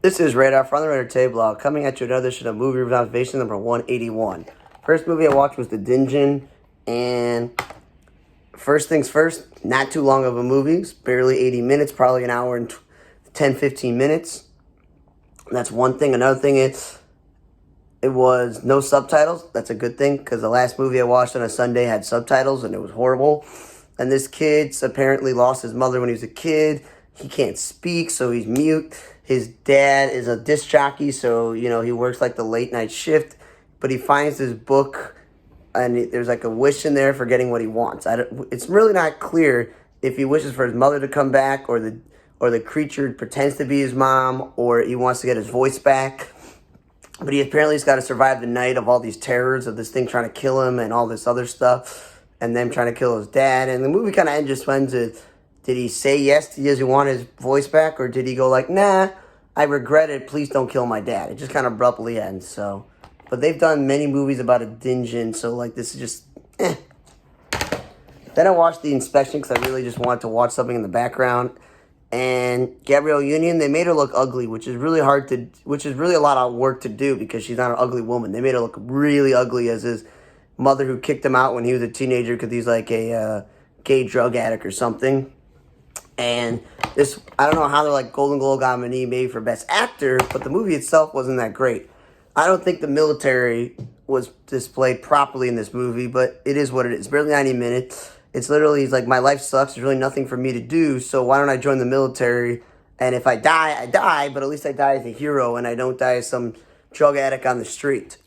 This is Radar from the Radar Table, coming at you another edition of Movie Review Observation number 181. First movie I watched was The Dungeon, and first things first, not too long of a movie. It's barely 80 minutes, probably an hour and 10, 15 minutes. That's one thing. Another thing is, it was no subtitles. That's a good thing, because the last movie I watched on a Sunday had subtitles, and it was horrible. And this kid apparently lost his mother when he was a kid. He can't speak, so he's mute. His dad is a disc jockey, so, he works like the late night shift. But he finds this book, and there's like a wish in there for getting what he wants. It's really not clear if he wishes for his mother to come back, or the creature pretends to be his mom, or he wants to get his voice back. But he apparently has got to survive the night of all these terrors of this thing trying to kill him and all this other stuff, and them trying to kill his dad. And the movie kind of ends just when did he say yes, does he want his voice back, or did he go like, nah, I regret it, please don't kill my dad? It just kind of abruptly ends, so. But they've done many movies about a dungeon, so like this is just, eh. Then I watched The Inspection because I really just wanted to watch something in the background. And Gabrielle Union, they made her look ugly, which is really a lot of work to do because she's not an ugly woman. They made her look really ugly as his mother who kicked him out when he was a teenager because he's like a gay drug addict or something. And this, I don't know how they're like Golden Globe nominee maybe for Best Actor, but the movie itself wasn't that great. I don't think the military was displayed properly in this movie, but it is what it is. It's barely 90 minutes. It's literally, he's like, my life sucks. There's really nothing for me to do, so why don't I join the military? And if I die, I die, but at least I die as a hero and I don't die as some drug addict on the street.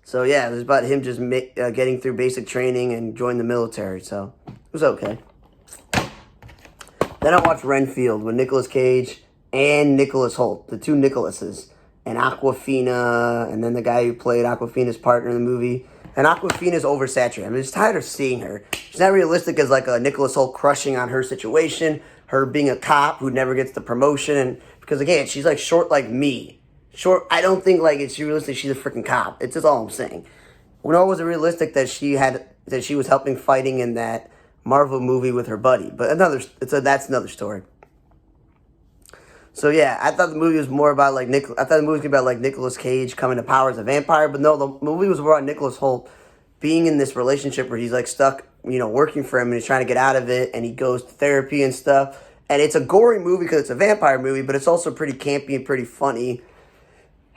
So yeah, it was about him just getting through basic training and join the military, so it was okay. Then I watched Renfield with Nicolas Cage and Nicholas Hoult, the two Nicholases, and Awkwafina, and then the guy who played Awkwafina's partner in the movie. And Awkwafina's oversaturated. I'm just tired of seeing her. She's not realistic as like a Nicholas Hoult crushing on her situation, her being a cop who never gets the promotion, and because again, she's like short like me. Short, I don't think like it's realistic she's a freaking cop. It's just all I'm saying. Nor was it realistic that she was helping fighting in that Marvel movie with her buddy, but that's another story. So yeah, I thought the movie was more about like Nicolas Cage coming to power as a vampire, but no, the movie was about Nicholas Hoult being in this relationship where he's like stuck, working for him, and he's trying to get out of it, and he goes to therapy and stuff. And it's a gory movie because it's a vampire movie, but it's also pretty campy and pretty funny.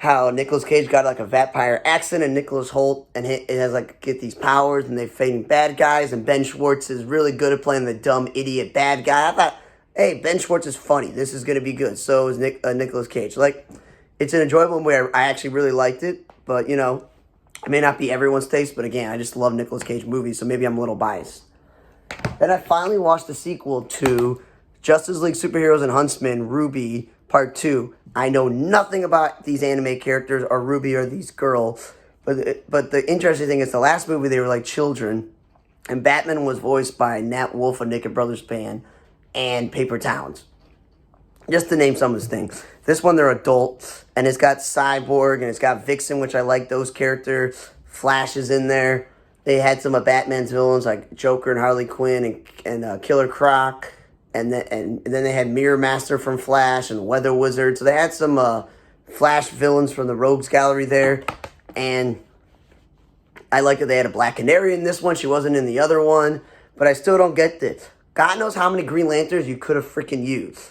How Nicolas Cage got like a vampire accent, and Nicholas Hoult, and it has like get these powers, and they're fighting bad guys, and Ben Schwartz is really good at playing the dumb idiot bad guy. I thought, hey, Ben Schwartz is funny. This is gonna be good. So is Nicolas Cage. Like, it's an enjoyable movie. I actually really liked it, but it may not be everyone's taste. But again, I just love Nicolas Cage movies, so maybe I'm a little biased. Then I finally watched the sequel to Justice League Superheroes and Huntsman, RWBY Part 2. I know nothing about these anime characters or RWBY or these girls, but the interesting thing is the last movie they were like children, and Batman was voiced by Nat Wolff of Naked Brothers Band and Paper Towns, just to name some of the things. This one they're adults, and it's got Cyborg and it's got Vixen, which I like those characters. Flash is in there. They had some of Batman's villains like Joker and Harley Quinn and Killer Croc. And then they had Mirror Master from Flash and Weather Wizard. So they had some Flash villains from the Rogues Gallery there. And I like that they had a Black Canary in this one. She wasn't in the other one. But I still don't get this. God knows how many Green Lanterns you could have freaking used.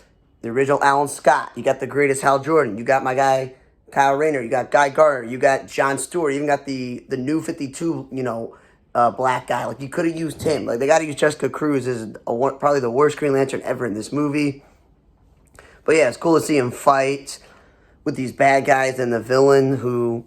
The original Alan Scott. You got the greatest Hal Jordan. You got my guy Kyle Rayner. You got Guy Gardner. You got John Stewart. You even got the new 52, black guy. Like, you could have used him. Like, they got to use Jessica Cruz as probably the worst Green Lantern ever in this movie. But yeah, it's cool to see him fight with these bad guys and the villain who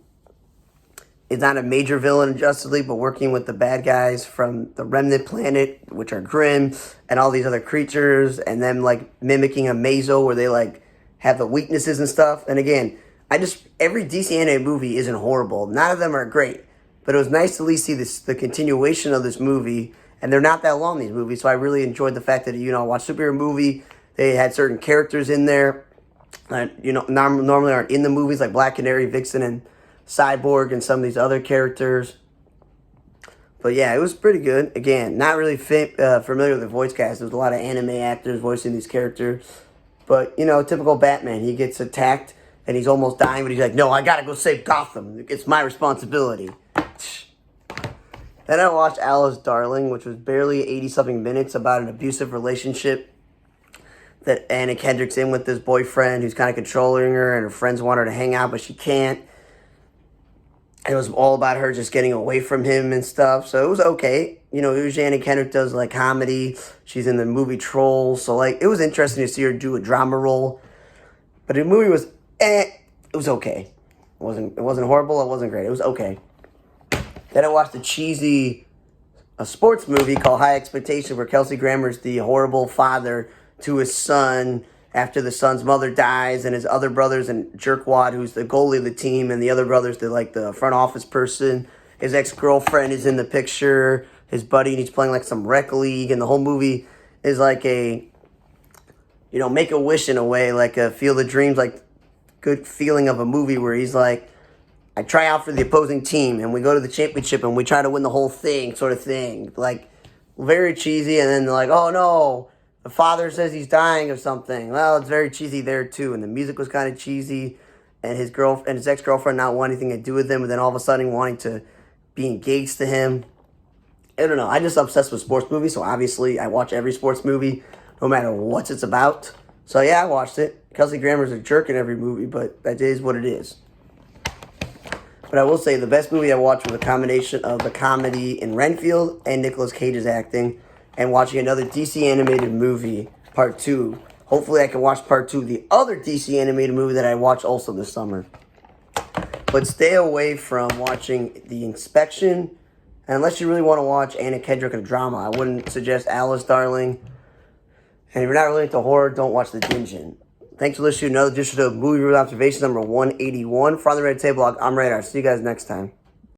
is not a major villain in Justice League, but working with the bad guys from the Remnant Planet, which are Grimm, and all these other creatures, and them like mimicking a Mazo where they like have the weaknesses and stuff. And again, every DC anime movie isn't horrible. None of them are great. But it was nice to at least see the continuation of this movie. And they're not that long, these movies. So I really enjoyed the fact that, I watched a superhero movie. They had certain characters in there that, normally aren't in the movies, like Black Canary, Vixen, and Cyborg, and some of these other characters. But yeah, it was pretty good. Again, not really familiar with the voice cast. There was a lot of anime actors voicing these characters. But, you know, typical Batman. He gets attacked and he's almost dying, but he's like, no, I gotta go save Gotham. It's my responsibility. Then I watched Alice Darling, which was barely 80-something minutes about an abusive relationship that Anna Kendrick's in with this boyfriend who's kind of controlling her, and her friends want her to hang out, but she can't. And it was all about her just getting away from him and stuff. So it was okay. You know, usually Anna Kendrick does, like, comedy. She's in the movie Trolls. So, like, it was interesting to see her do a drama role. But the movie was, it was okay. It wasn't horrible. It wasn't great. It was okay. Then I watched a sports movie called High Expectations, where Kelsey Grammer's the horrible father to his son after the son's mother dies, and his other brother's and Jerkwad, who's the goalie of the team, and the other brother's the front office person. His ex-girlfriend is in the picture, his buddy, and he's playing like some rec league, and the whole movie is like a, you know, Make-A-Wish in a way, like a Field of Dreams, like good feeling of a movie where he's like, I try out for the opposing team, and we go to the championship, and we try to win the whole thing, sort of thing. Like, very cheesy, and then they're like, oh no, the father says he's dying of something. Well, it's very cheesy there, too, and the music was kind of cheesy, and his ex-girlfriend not wanting anything to do with him, and then all of a sudden wanting to be engaged to him. I don't know, I'm just obsessed with sports movies, so obviously I watch every sports movie, no matter what it's about. So yeah, I watched it. Kelsey Grammer's a jerk in every movie, but that is what it is. But I will say the best movie I watched was a combination of the comedy in Renfield and Nicolas Cage's acting, and watching another DC animated movie, Part 2. Hopefully I can watch Part 2 of the other DC animated movie that I watched also this summer. But stay away from watching The Inspection, and unless you really want to watch Anna Kendrick in a drama, I wouldn't suggest Alice Darling. And if you're not really into horror, don't watch The Dungeon. Thanks for listening to another edition of Movie Review Observation number 181. For On the Red Table, I'm Radar. See you guys next time.